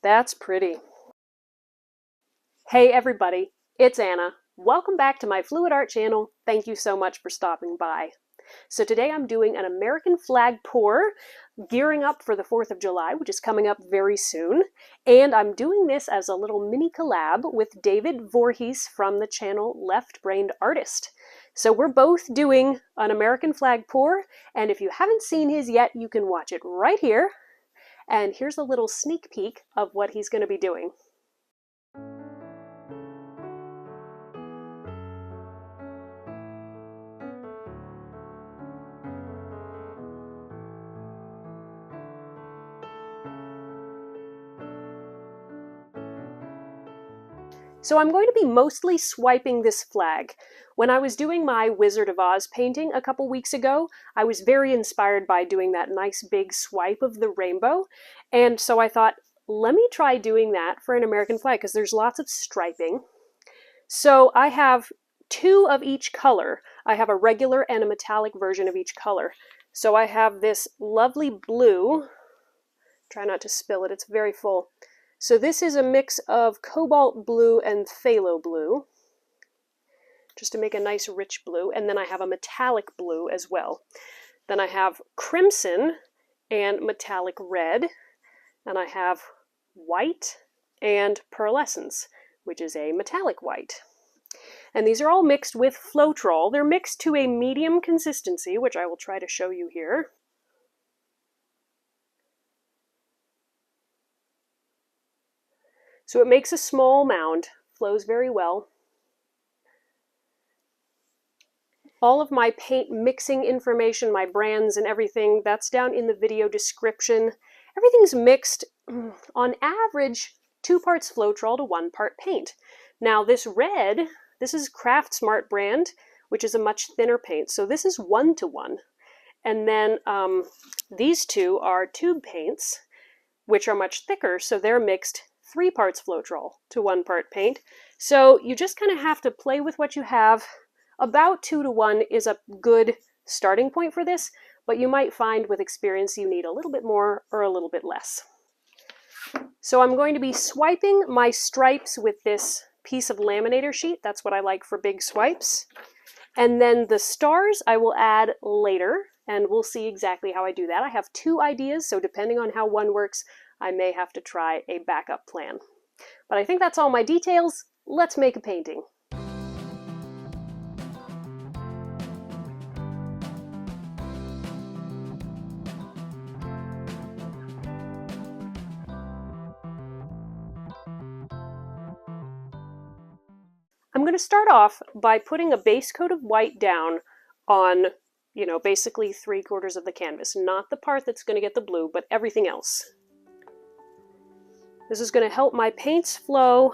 That's pretty. Hey everybody, it's Anna. Welcome back to my Fluid Art channel. Thank you so much for stopping by. So today I'm doing an American flag pour, gearing up for the 4th of July, which is coming up very soon. And I'm doing this as a little mini collab with David Voorhees from the channel Left Brained Artist. So we're both doing an American flag pour, and if you haven't seen his yet, you can watch it right here. And here's a little sneak peek of what he's going to be doing. So I'm going to be mostly swiping this flag. When I was doing my Wizard of Oz painting a couple weeks ago, I was very inspired by doing that nice big swipe of the rainbow. And so I thought, let me try doing that for an American flag because there's lots of striping. So I have 2 of each color. I have a regular and a metallic version of each color. So I have this lovely blue. Try not to spill it, it's very full. So this is a mix of Cobalt blue and Phthalo blue, just to make a nice rich blue. And then I have a metallic blue as well. Then I have crimson and metallic red. And I have white and Pearlessence, which is a metallic white. And these are all mixed with Floetrol. They're mixed to a medium consistency, which I will try to show you here. So it makes a small mound, flows very well. All of my paint mixing information, my brands and everything, that's down in the video description. Everything's mixed, on average, 2 parts Floetrol to 1 part paint. Now this red, this is Craft Smart brand, which is a much thinner paint, so this is 1:1. And then these 2 are tube paints, which are much thicker, so they're mixed 3 parts Floetrol to 1 part paint. So you just kind of have to play with what you have. About 2:1 is a good starting point for this, but you might find with experience you need a little bit more or a little bit less. So I'm going to be swiping my stripes with this piece of laminator sheet. That's what I like for big swipes. And then the stars I will add later, and we'll see exactly how I do that. I have 2 ideas, so depending on how one works, I may have to try a backup plan. But I think that's all my details. Let's make a painting. I'm going to start off by putting a base coat of white down on, basically 3/4 of the canvas. Not the part that's going to get the blue, but everything else. This is going to help my paints flow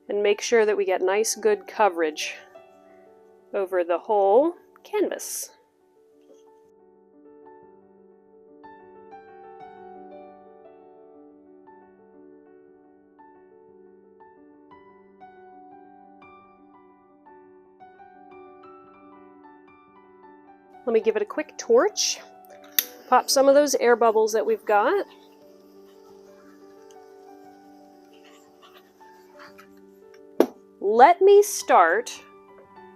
and make sure that we get nice, good coverage over the whole canvas. Let me give it a quick torch. Pop some of those air bubbles that we've got. Let me start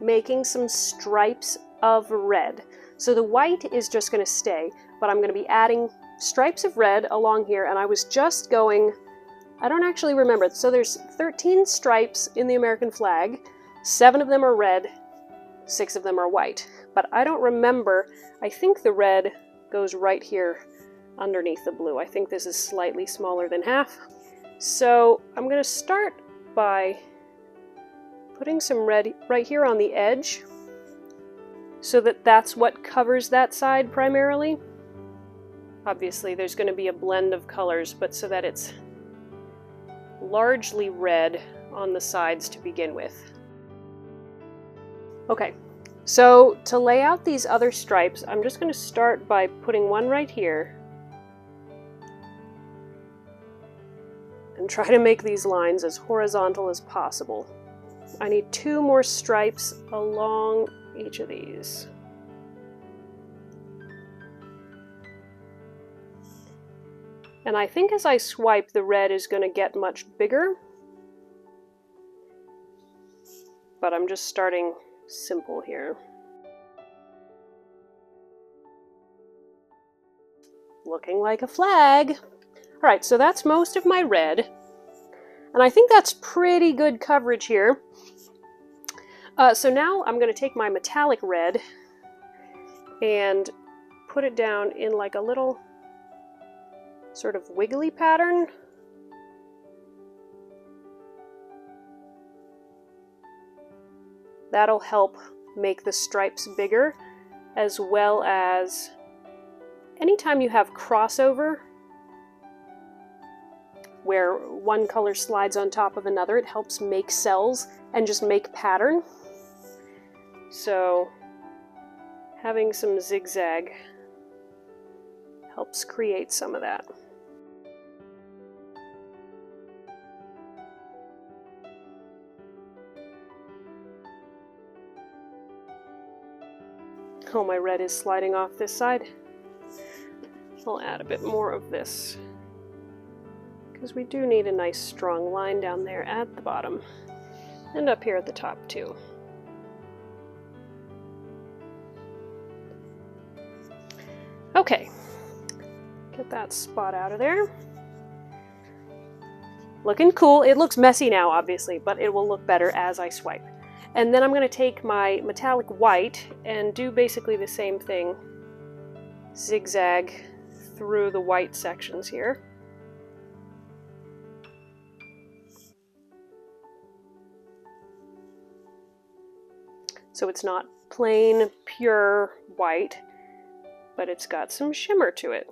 making some stripes of red. So the white is just going to stay, but I'm going to be adding stripes of red along here, and I was just going, I don't actually remember. So there's 13 stripes in the American flag. 7 of them are red, 6 of them are white. But I don't remember, I think the red goes right here underneath the blue. I think this is slightly smaller than half. So I'm going to start by putting some red right here on the edge so that that's what covers that side primarily. Obviously there's going to be a blend of colors, but so that it's largely red on the sides to begin with. Okay, so to lay out these other stripes, I'm just going to start by putting one right here and try to make these lines as horizontal as possible. I need 2 more stripes along each of these. And I think as I swipe, the red is going to get much bigger. But I'm just starting simple here. Looking like a flag. All right, so that's most of my red. And I think that's pretty good coverage here. So now I'm going to take my metallic red and put it down in like a little sort of wiggly pattern. That'll help make the stripes bigger, as well as anytime you have crossover where one color slides on top of another, it helps make cells and just make pattern. So having some zigzag helps create some of that. Oh, my red is sliding off this side. I'll add a bit more of this, because we do need a nice strong line down there at the bottom, and up here at the top too. Okay, get that spot out of there. Looking cool. It looks messy now, obviously, but it will look better as I swipe. And then I'm going to take my metallic white and do basically the same thing. Zigzag through the white sections here. So it's not plain, pure white, but it's got some shimmer to it.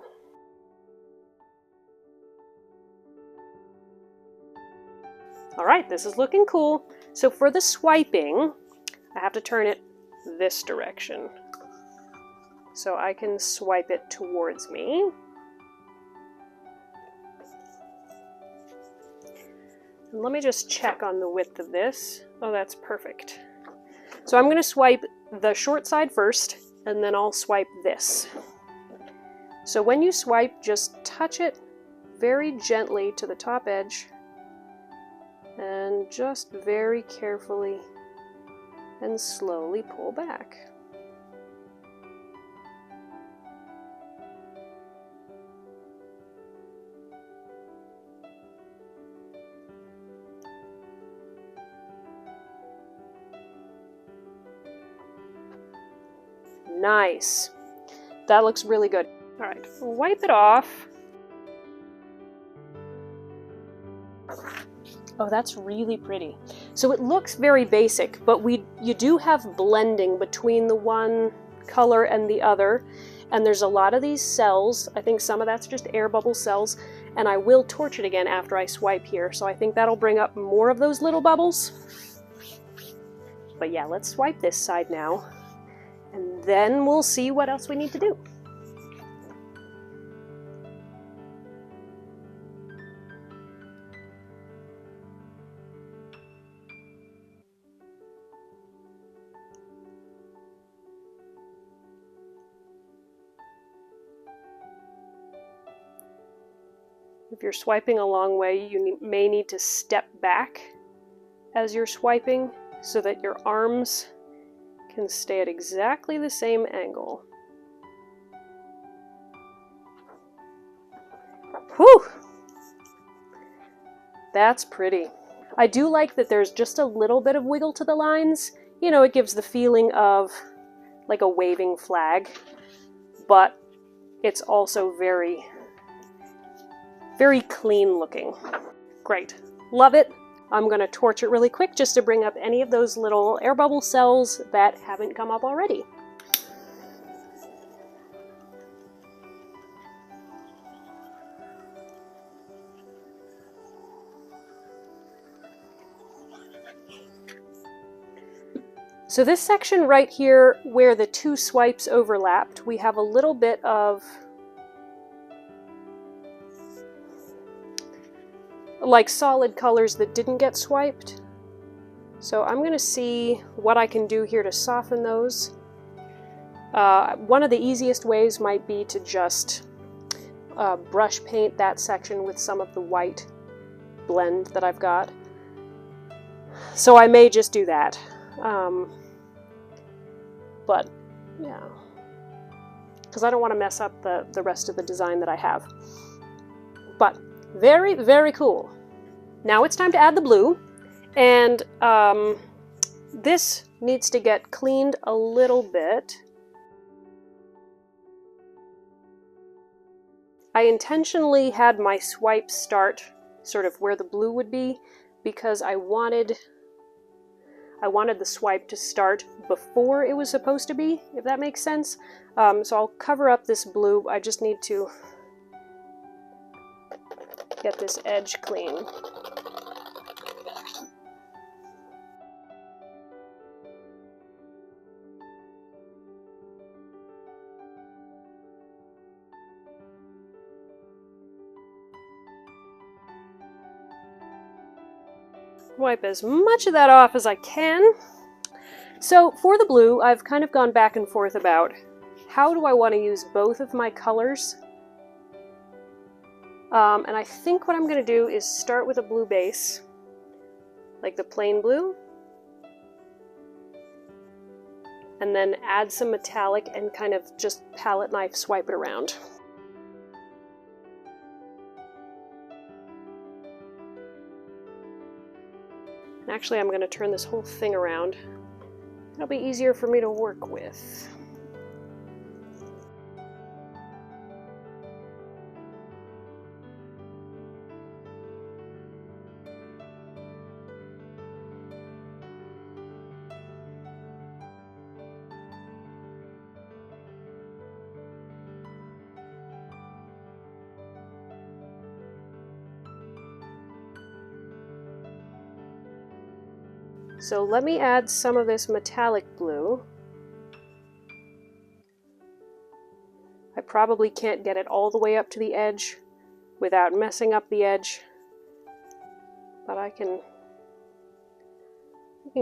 All right, this is looking cool. So for the swiping, I have to turn it this direction, so I can swipe it towards me. And let me just check on the width of this. Oh, that's perfect. So I'm going to swipe the short side first, and then I'll swipe this. So when you swipe, just touch it very gently to the top edge, and just very carefully and slowly pull back. Nice. That looks really good. All right, wipe it off. Oh, that's really pretty. So it looks very basic, but you do have blending between the one color and the other, and there's a lot of these cells. I think some of that's just air bubble cells, and I will torch it again after I swipe here, so I think that'll bring up more of those little bubbles. But yeah, let's swipe this side now, and then we'll see what else we need to do. If you're swiping a long way, you may need to step back as you're swiping so that your arms can stay at exactly the same angle. Whew! That's pretty. I do like that there's just a little bit of wiggle to the lines. You know, it gives the feeling of like a waving flag, but it's also very clean looking. Great. Love it. I'm going to torch it really quick just to bring up any of those little air bubble cells that haven't come up already. So this section right here where the two swipes overlapped, we have a little bit of like solid colors that didn't get swiped. So I'm going to see what I can do here to soften those. One of the easiest ways might be to just brush paint that section with some of the white blend that I've got. So I may just do that. But yeah, because I don't want to mess up the rest of the design that I have. But very, very cool. Now it's time to add the blue, and this needs to get cleaned a little bit. I intentionally had my swipe start sort of where the blue would be because I wanted the swipe to start before it was supposed to be, if that makes sense. So I'll cover up this blue. I just need to get this edge clean. Wipe as much of that off as I can. So for the blue, I've kind of gone back and forth about how do I want to use both of my colors. And I think what I'm going to do is start with a blue base, like the plain blue, and then add some metallic and kind of just palette knife swipe it around. And actually, I'm going to turn this whole thing around. It'll be easier for me to work with. So let me add some of this metallic blue. I probably can't get it all the way up to the edge without messing up the edge, but I can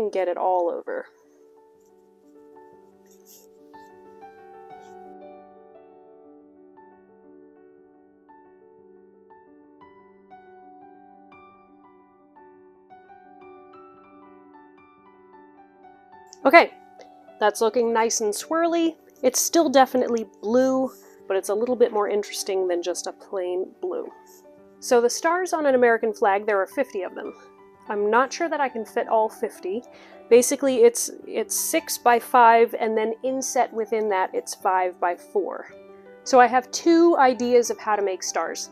get it all over. Okay, that's looking nice and swirly. It's still definitely blue, but it's a little bit more interesting than just a plain blue. So the stars on an American flag, there are 50 of them. I'm not sure that I can fit all 50. Basically, it's 6 by 5, and then inset within that, it's 5 by 4. So I have two ideas of how to make stars.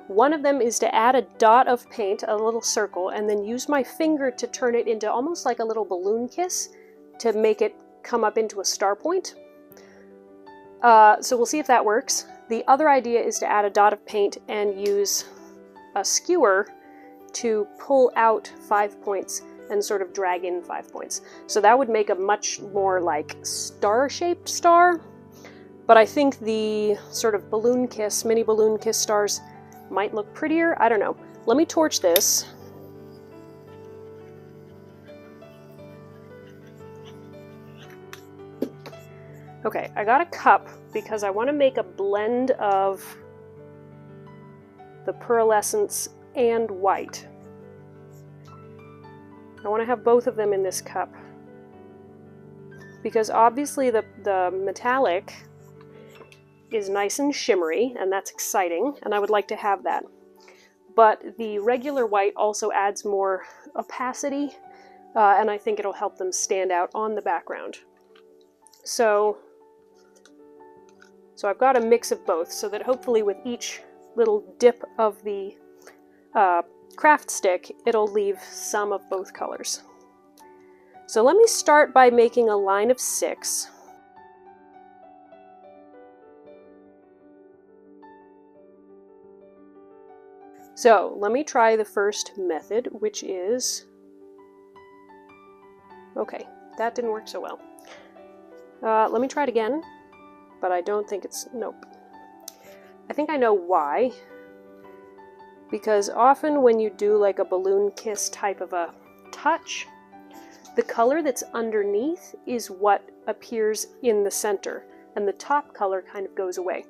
One of them is to add a dot of paint, a little circle, and then use my finger to turn it into almost like a little balloon kiss to make it come up into a star point. So we'll see if that works. The other idea is to add a dot of paint and use a skewer to pull out 5 points and sort of drag in 5 points. So that would make a much more like star-shaped star, but I think the sort of balloon kiss, mini balloon kiss stars might look prettier. I don't know. Let me torch this. Okay, I got a cup because I want to make a blend of the pearlescence and white. I want to have both of them in this cup because obviously the metallic is nice and shimmery, and that's exciting, and I would like to have that. But the regular white also adds more opacity, and I think it'll help them stand out on the background. So I've got a mix of both, so that hopefully with each little dip of the craft stick, it'll leave some of both colors. So let me start by making a line of 6. So let me try the first method, which is... Okay, that didn't work so well. Let me try it again. But I don't think it's... Nope. I think I know why. Because often when you do like a balloon kiss type of a touch, the color that's underneath is what appears in the center, and the top color kind of goes away.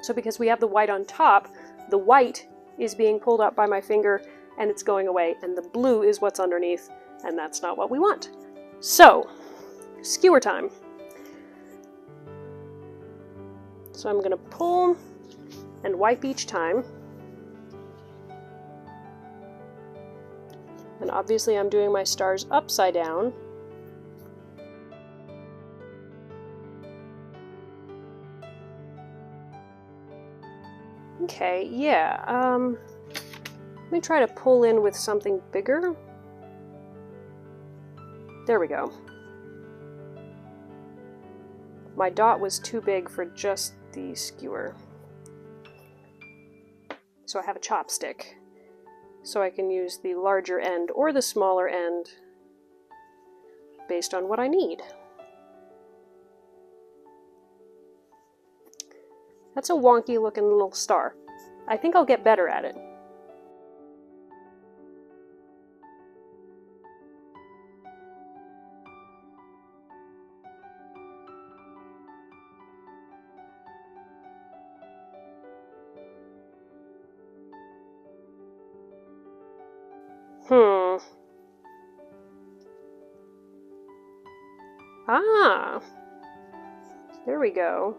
So because we have the white on top, the white is being pulled up by my finger and it's going away, and the blue is what's underneath, and that's not what we want. So, skewer time. So I'm going to pull and wipe each time. And obviously I'm doing my stars upside down. Okay, yeah, let me try to pull in with something bigger. There we go. My dot was too big for just the skewer. So I have a chopstick. So I can use the larger end or the smaller end based on what I need. That's a wonky looking little star. I think I'll get better at it. Ah, there we go.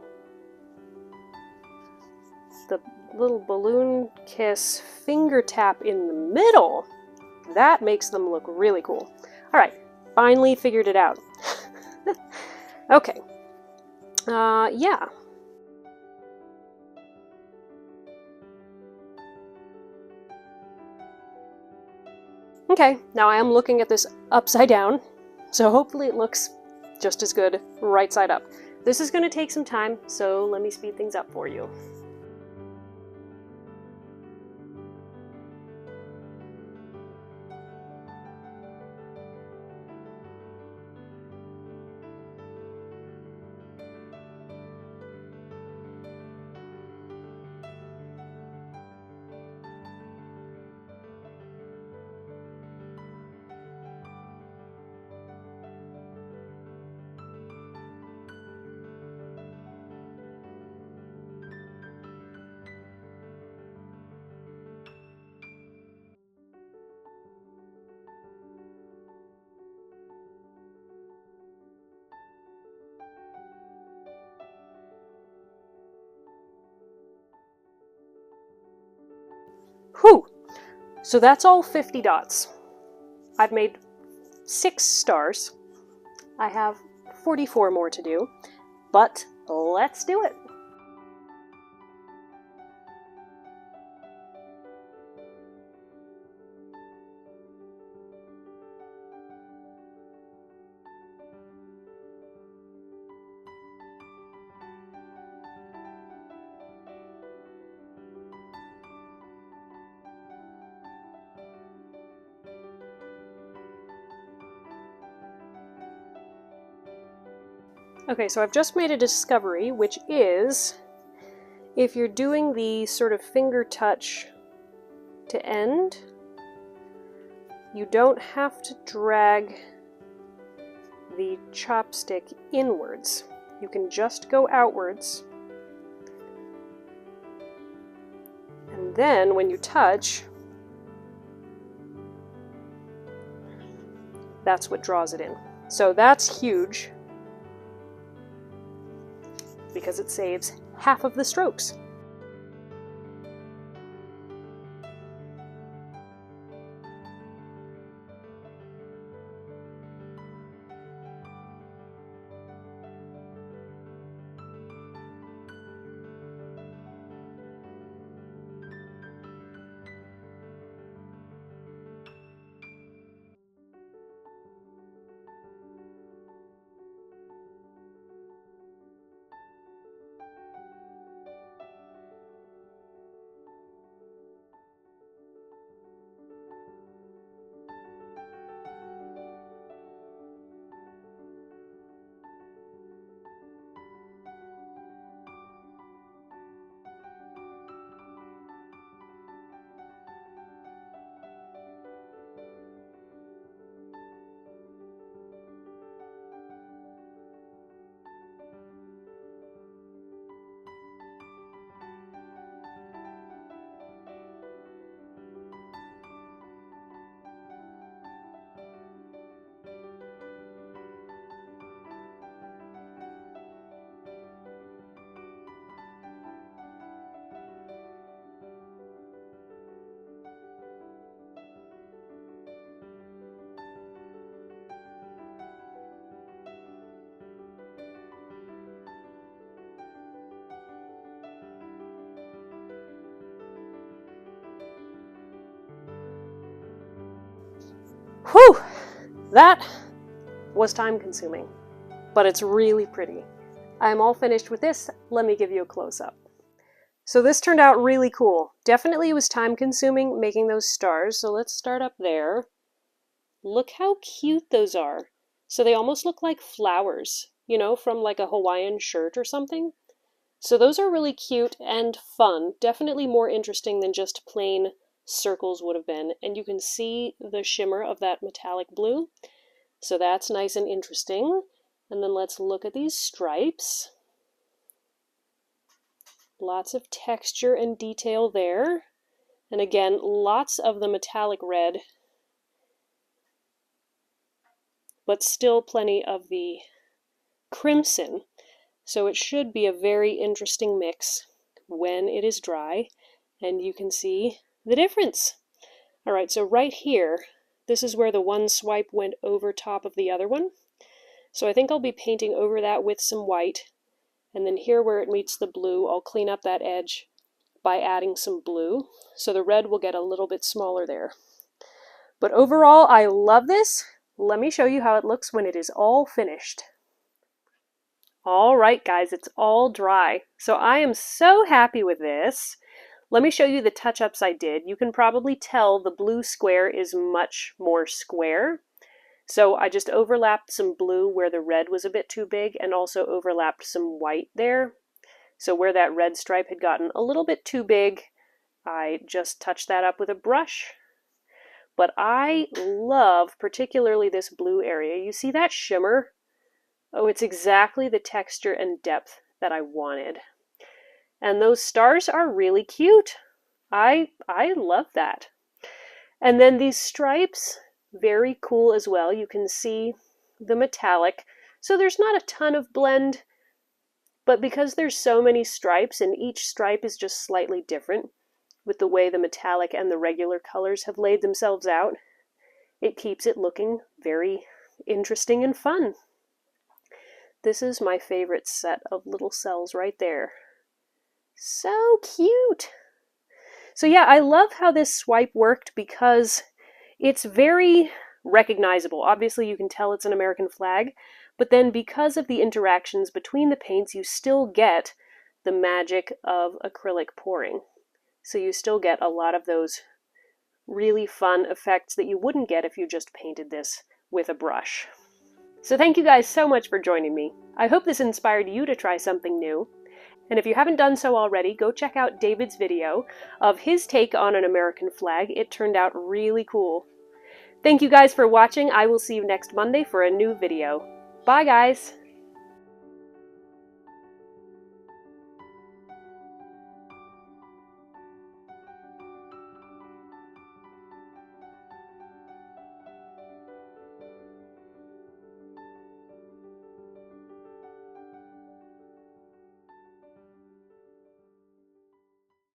The little balloon kiss finger tap in the middle. That makes them look really cool. All right, finally figured it out. Okay. Yeah. Okay, now I am looking at this upside down, so hopefully it looks just as good right side up. This is going to take some time, so let me speed things up for you. Whew! So that's all 50 dots. I've made 6 stars. I have 44 more to do, but let's do it! Okay, so I've just made a discovery, which is if you're doing the sort of finger touch to end, you don't have to drag the chopstick inwards. You can just go outwards. And then when you touch, that's what draws it in. So that's huge, because it saves half of the strokes. Whew! That was time consuming, but it's really pretty. I'm all finished with this. Let me give you a close-up. So this turned out really cool. Definitely was time consuming making those stars, so let's start up there. Look how cute those are. So they almost look like flowers, you know, from like a Hawaiian shirt or something. So those are really cute and fun. Definitely more interesting than just plain circles would have been. And you can see the shimmer of that metallic blue. So that's nice and interesting. And then let's look at these stripes. Lots of texture and detail there. And again, lots of the metallic red, but still plenty of the crimson. So it should be a very interesting mix when it is dry, and you can see the difference. All right, so right here, this is where the one swipe went over top of the other one. So I think I'll be painting over that with some white. And then here where it meets the blue, I'll clean up that edge by adding some blue. So the red will get a little bit smaller there. But overall, I love this. Let me show you how it looks when it is all finished. All right, guys, it's all dry. So I am so happy with this. Let me show you the touch-ups I did. You can probably tell the blue square is much more square. So I just overlapped some blue where the red was a bit too big, and also overlapped some white there. So where that red stripe had gotten a little bit too big, I just touched that up with a brush. But I love particularly this blue area. You see that shimmer? Oh, it's exactly the texture and depth that I wanted. And those stars are really cute. I love that. And then these stripes, very cool as well. You can see the metallic. So there's not a ton of blend, but because there's so many stripes and each stripe is just slightly different with the way the metallic and the regular colors have laid themselves out, it keeps it looking very interesting and fun. This is my favorite set of little cells right there. So cute! So yeah, I love how this swipe worked because it's very recognizable. Obviously you can tell it's an American flag, but then because of the interactions between the paints, you still get the magic of acrylic pouring. So you still get a lot of those really fun effects that you wouldn't get if you just painted this with a brush. So thank you guys so much for joining me. I hope this inspired you to try something new. And if you haven't done so already, go check out David's video of his take on an American flag. It turned out really cool. Thank you guys for watching. I will see you next Monday for a new video. Bye guys!